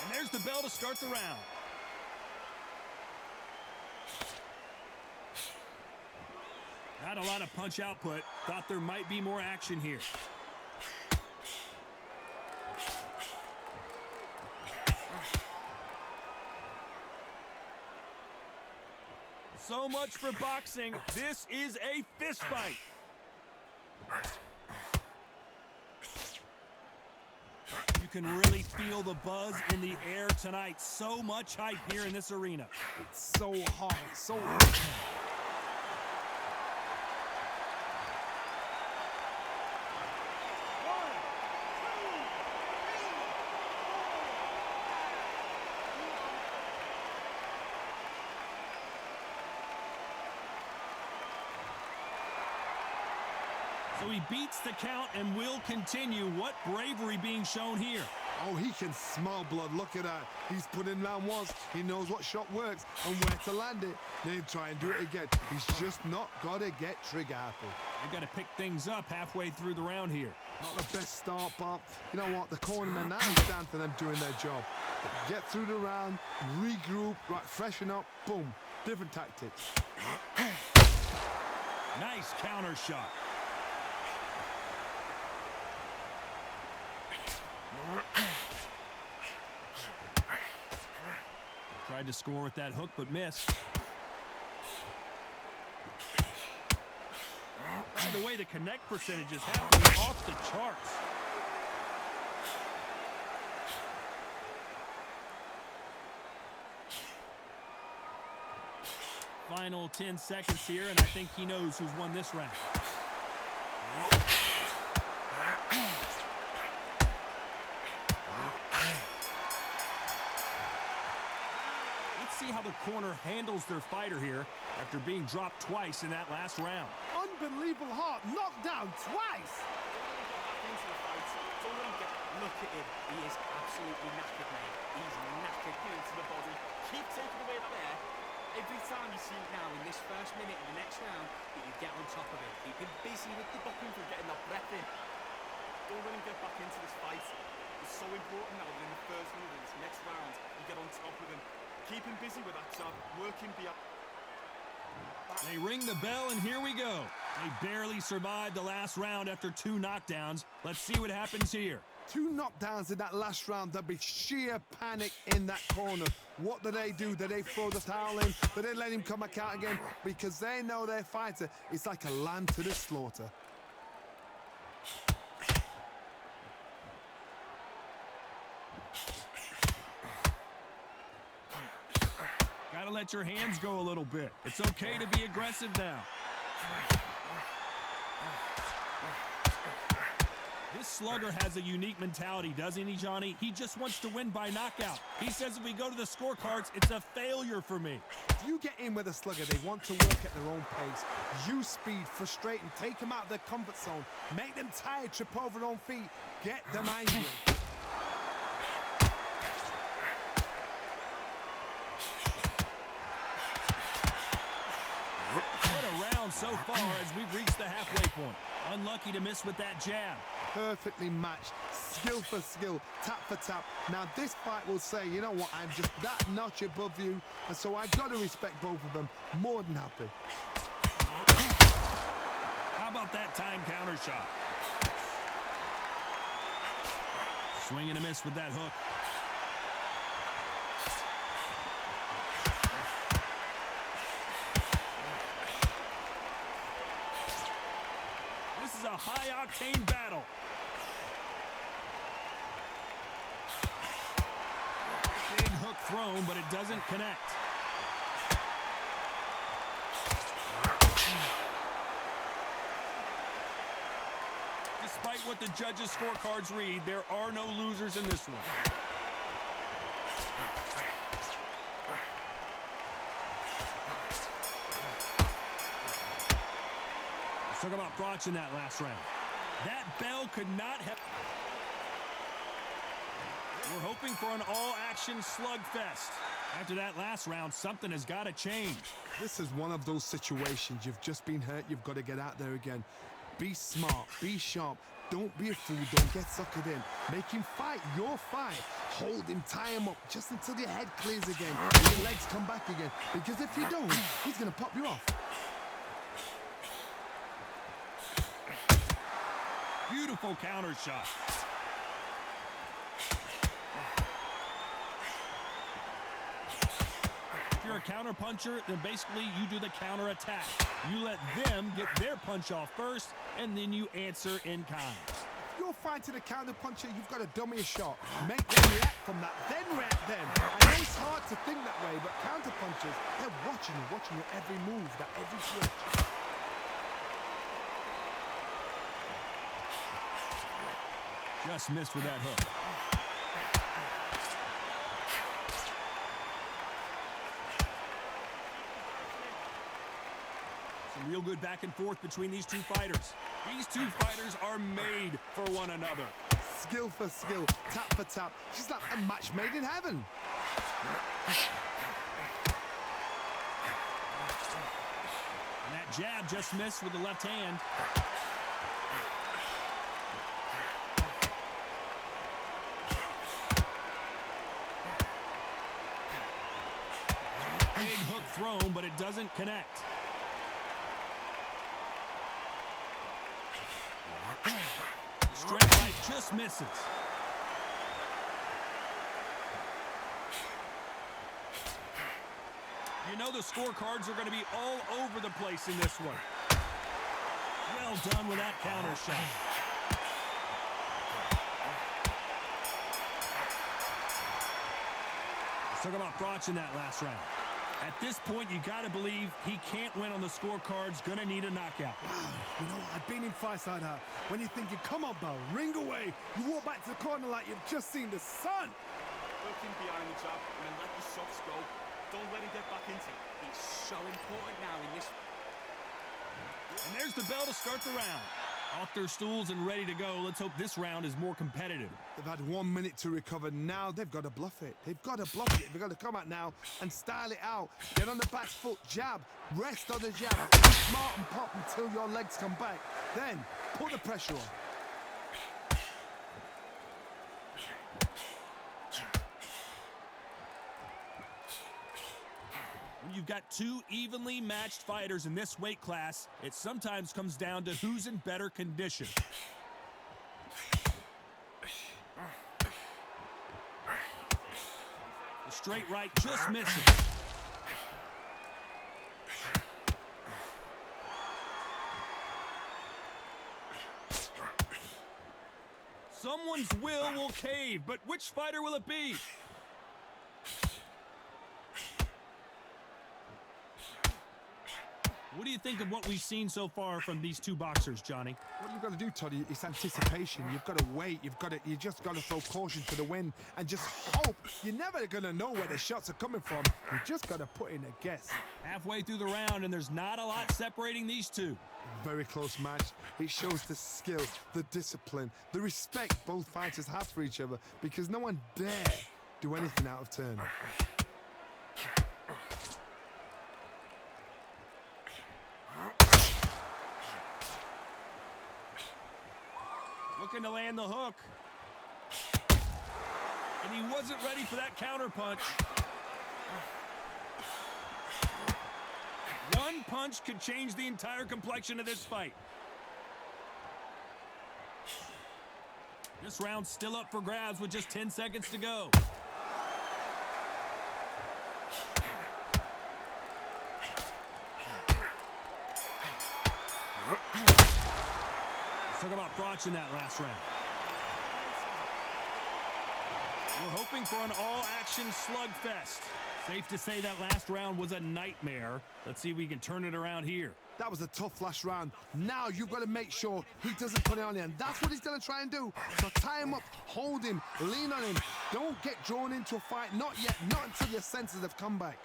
And there's the bell to start the round. Not a lot of punch output. Thought there might be more action here. So much for boxing. This is a fist fight. You can really feel the buzz in the air tonight. So much hype here in this arena. It's so hot, so hot. So he beats the count and will continue. What bravery being shown here. Oh, he can smell blood. Look at that. He's put in round once. He knows what shot works and where to land it. Then he'll try and do it again. He's just not got to get trigger happy. They've got to pick things up halfway through the round here. Not the best start, but you know what? The cornermen now is down to them doing their job. Get through the round, regroup, right, freshen up, boom. Different tactics. Nice counter shot. Tried to score with that hook, but missed. And the way the connect percentages have to be off the charts. Final 10 seconds here, and I think he knows who's won this round. See how the corner handles their fighter here after being dropped twice in that last round. Unbelievable heart, knocked down twice. Look at him. He is absolutely knackered, mate. He's knackered. Get into the body. Keep taking away that there. Every time you see it now in this first minute in the next round, that you get on top of it. Keep him busy with the booking for getting that breath in. Don't let him get back into this fight. It's so important now that in the first minute of this next round, you get on top of him. Keep him busy with that job, working beyond. They ring the bell, and here we go. They barely survived the last round after 2 knockdowns. Let's see what happens here. 2 knockdowns in that last round. There'll be sheer panic in that corner. What do? Do they throw the towel in? Do they let him come back out again? Because they know their fighter is like a lamb to the slaughter. Gotta let your hands go a little bit. It's okay to be aggressive now. This slugger has a unique mentality, doesn't he, Johnny? He just wants to win by knockout. He says if we go to the scorecards, it's a failure for me. If you get in with a slugger, they want to work at their own pace. Use speed, frustrate them, take them out of their comfort zone. Make them tired, trip over their own feet. Get them angry. So far as we've reached the halfway point. Unlucky to miss with that jab. Perfectly matched, skill for skill, tap for tap. Now this fight will say, you know what, I'm just that notch above you, and so I've got to respect both of them. More than happy. How about that time counter shot? Swing and a miss with that hook. This is a high-octane battle. Big hook thrown, but it doesn't connect. Despite what the judges' scorecards read, there are no losers in this one. Let's talk about Froch in that last round. That bell could not have... We're hoping for an all-action slugfest. After that last round, something has got to change. This is one of those situations. You've just been hurt. You've got to get out there again. Be smart, be sharp. Don't be a fool, don't get suckered in. Make him fight your fight. Hold him, tie him up, just until your head clears again and your legs come back again. Because if you don't, he's going to pop you off. Beautiful counter shot. If you're a counter puncher, then basically you do the counter attack. You let them get their punch off first, and then you answer in kind. If you're fighting a counter puncher, you've got to dummy a shot. Make them react from that, then react them. I know it's hard to think that way, but counter punchers, they're watching your every move, that every switch. Just missed with that hook. Some real good back and forth between these two fighters. These two fighters are made for one another. Skill for skill, tap for tap. She's like a match made in heaven. And that jab just missed with the left hand. Big hook thrown, but it doesn't connect. Straight right just misses. You know the scorecards are going to be all over the place in this one. Well done with that counter shot. Let's talk about Froch in that last round. At this point, you got to believe he can't win on the scorecards. Going to need a knockout. You know, I've been in fights like that. When you're thinking, come on, Bell, ring away. You walk back to the corner like you've just seen the sun. Working behind the jab and then let your softs go. Don't let him get back into it. It's so important now in this. And there's the bell to start the round. Off their stools and ready to go. Let's hope this round is more competitive. They've had 1 minute to recover. Now they've got to bluff it. They've got to bluff it. They've got to come out now and style it out. Get on the back foot, jab, rest on the jab. Be smart and pop until your legs come back. Then put the pressure on. When you've got two evenly matched fighters in this weight class, it sometimes comes down to who's in better condition. The straight right just misses. Someone's will cave, but which fighter will it be? What do you think of what we've seen so far from these two boxers, Johnny? What you've got to do, Toddy, is anticipation. You've got to wait. You just got to throw caution to the wind and just hope. You're never going to know where the shots are coming from. You just got to put in a guess. Halfway through the round, and there's not a lot separating these two. Very close match. It shows the skill, the discipline, the respect both fighters have for each other, because no one dare do anything out of turn. Looking to land the hook. And he wasn't ready for that counter punch. One punch could change the entire complexion of this fight. This round's still up for grabs with just 10 seconds to go. Let's talk about Froch in that last round. We're hoping for an all-action slugfest. Safe to say that last round was a nightmare. Let's see if we can turn it around here. That was a tough last round. Now you've got to make sure he doesn't put it on you, and that's what he's going to try and do. So tie him up, hold him, lean on him. Don't get drawn into a fight. Not yet. Not until your senses have come back.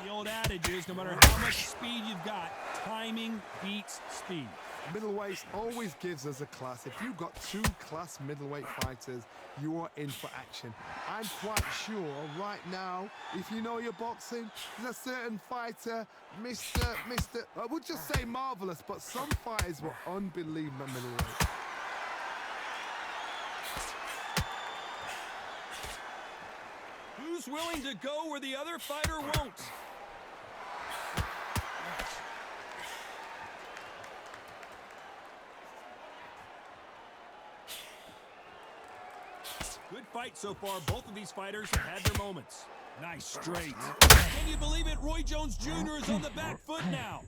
The old adage is no matter how much speed you've got, timing beats speed. Middleweight always gives us a class. If you've got two class middleweight fighters, you are in for action. I'm quite sure right now, if you know your boxing, there's a certain fighter, I would just say marvelous, but some fighters were unbelievable middleweight. Who's willing to go where the other fighter won't? Good fight so far. Both of these fighters have had their moments. Nice straight. Can you believe it? Roy Jones Jr. is on the back foot now.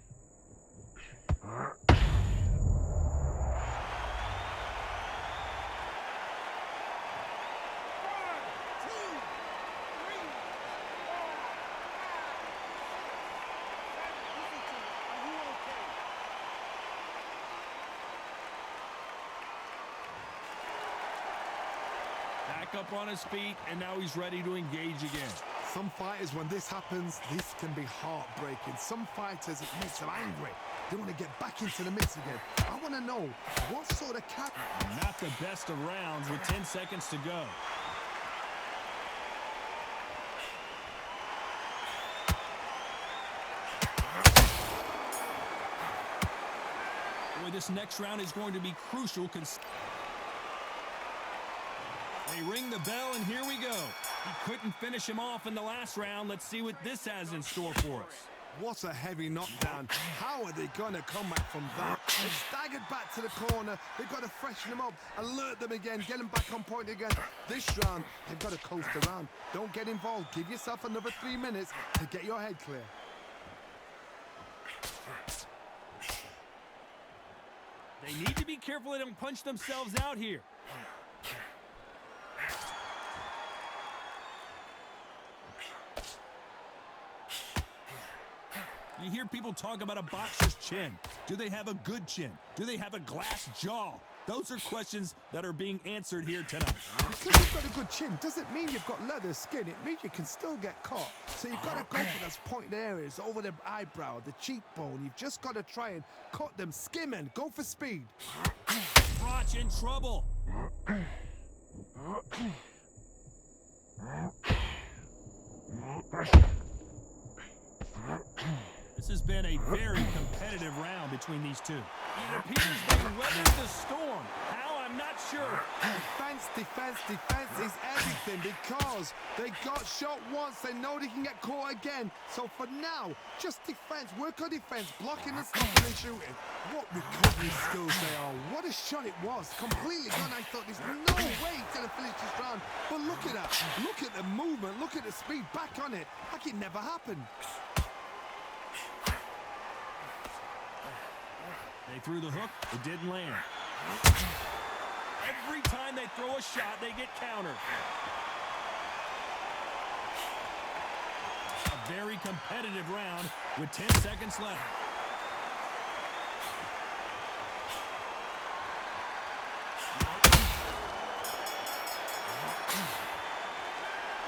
Back up on his feet, and now he's ready to engage again. Some fighters, when this happens, this can be heartbreaking. Some fighters, it makes them angry. They want to get back into the mix again. I want to know what sort of cat. Not the best of rounds with 10 seconds to go. Boy, this next round is going to be crucial. They ring the bell, and here we go. He couldn't finish him off in the last round. Let's see what this has in store for us. What a heavy knockdown. How are they going to come back from that? They've staggered back to the corner. They've got to freshen them up, alert them again, get them back on point again. This round, they've got to coast around. Don't get involved. Give yourself another 3 minutes to get your head clear. They need to be careful they don't punch themselves out here. You hear people talk about a boxer's chin. Do they have a good chin? Do they have a glass jaw? Those are questions that are being answered here tonight. Because you've got a good chin doesn't mean you've got leather skin. It means you can still get caught. So you've got to go for those pointed areas, over the eyebrow, the cheekbone. You've just got to try and cut them, skim and go for speed. Froch in trouble. This has been a very competitive round between these two. It appears they weathered the storm. How? I'm not sure. Defense is everything because they got shot once. They know they can get caught again. So for now, just defense. Work on defense. Blocking and stopping and shooting. What recovery skills they are. What a shot it was. Completely gone. I thought there's no way he's going to finish this round. But look at that. Look at the movement. Look at the speed. Back on it. Like it never happened. They threw the hook. It didn't land. Every time they throw a shot, they get countered. A very competitive round with 10 seconds left.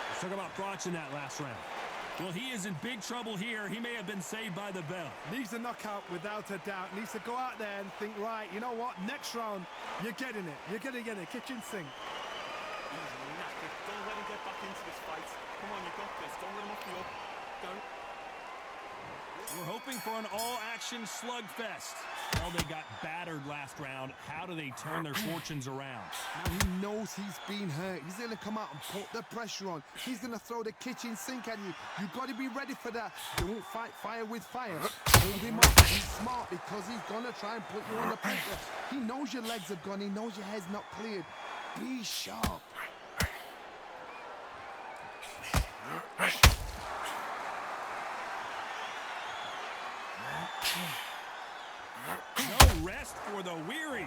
Let's talk about Froch in that last round. Well, he is in big trouble here. He may have been saved by the bell. Needs a knockout without a doubt. Needs to go out there and think, right, you know what? Next round, you're getting it. You're going to get it. Kitchen sink. He's knackered. Don't let him get back into this fight. Come on, you got this. Don't let him off the up. Don't. We're hoping for an all-action slugfest. Well, they got battered last round. How do they turn their fortunes around? Now he knows he's been hurt. He's going to come out and put the pressure on. He's going to throw the kitchen sink at you. You've got to be ready for that. Don't fight fire with fire. Hold him up. He's smart because he's going to try and put you under pressure. He knows your legs have gone. He knows your head's not cleared. Be sharp. No rest for the weary.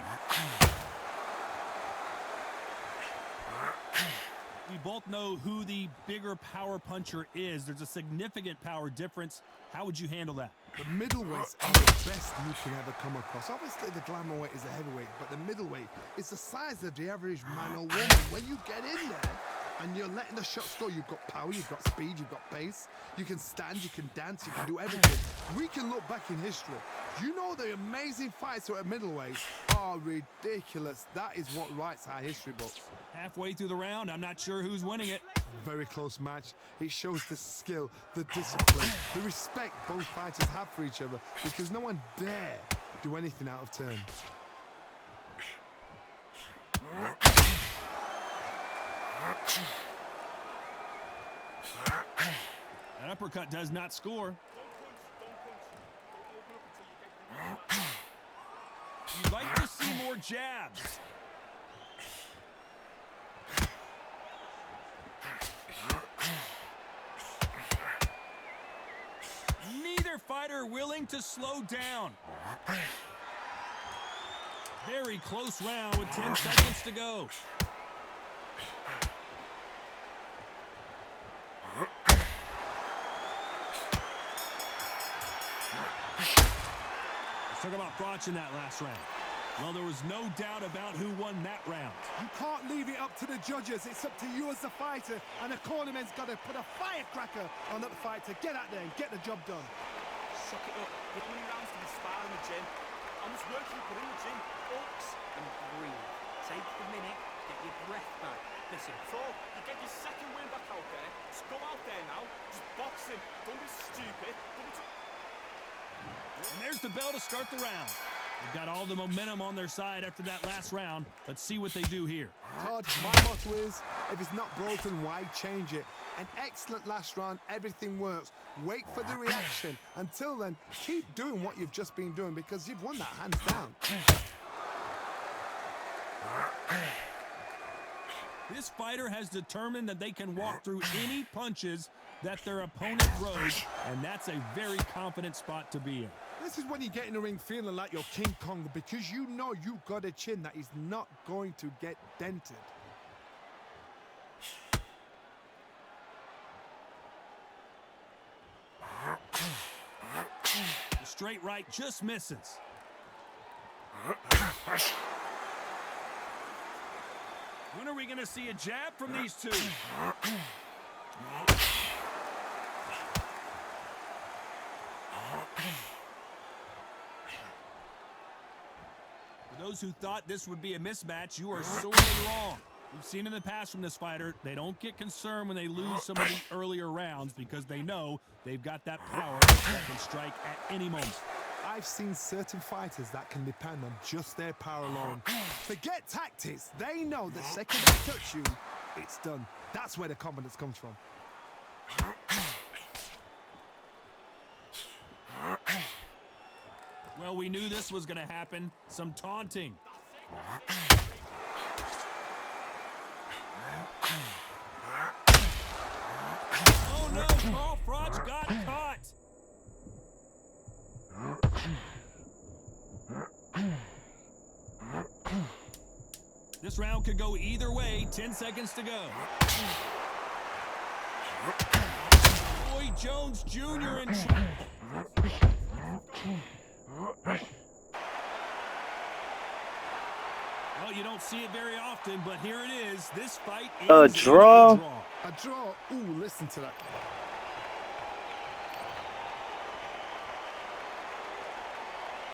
We both know who the bigger power puncher is. There's a significant power difference. How would you handle that? The middleweights are the best you can ever come across. Obviously, the glamour weight is the heavyweight, but the middleweight is the size of the average man or woman. When you get in there, and you're letting the shots go. You've got power, you've got speed, you've got pace. You can stand, you can dance, you can do everything. We can look back in history. You know the amazing fights at middleweight are ridiculous. That is what writes our history books. Halfway through the round, I'm not sure who's winning it. Very close match. It shows the skill, the discipline, the respect both fighters have for each other, because no one dare do anything out of turn. That uppercut does not score. You'd like to see more jabs. Neither fighter willing to slow down. Very close round with 10 seconds to go. Let's talk about Froch in that last round. Well, there was no doubt about who won that round. You can't leave it up to the judges. It's up to you as the fighter, and the cornerman's got to put a firecracker on that fight to get out there and get the job done. Suck it up. How many rounds do you spar in the gym? How much work you put in the gym? Focus and breathe. Take the minute, get your breath back. Listen, so you get your second win back out there. Just go out there now. Just box him. Don't be stupid. Don't be And there's the bell to start the round. They've got all the momentum on their side after that last round. Let's see what they do here. Todd, my motto is, if it's not broken, why change it? An excellent last round, everything works. Wait for the reaction. Until then, keep doing what you've just been doing, because you've won that hands down. This fighter has determined that they can walk through any punches that their opponent throws, and that's a very confident spot to be in. This is when you get in the ring feeling like you're King Kong, because you know you've got a chin that is not going to get dented. The straight right just misses. When are we going to see a jab from these two? For those who thought this would be a mismatch, you are sorely wrong. We've seen in the past from this fighter, they don't get concerned when they lose some of the earlier rounds, because they know they've got that power that can strike at any moment. I've seen certain fighters that can depend on just their power alone. Forget tactics. They know the second they touch you, it's done. That's where the confidence comes from. Well, we knew this was going to happen. Some taunting. Oh no, Froch got caught. This round could go either way. 10 seconds to go. Roy Jones Jr. in Well, you don't see it very often, but here it is. This fight is a draw. A draw. Ooh, listen to that.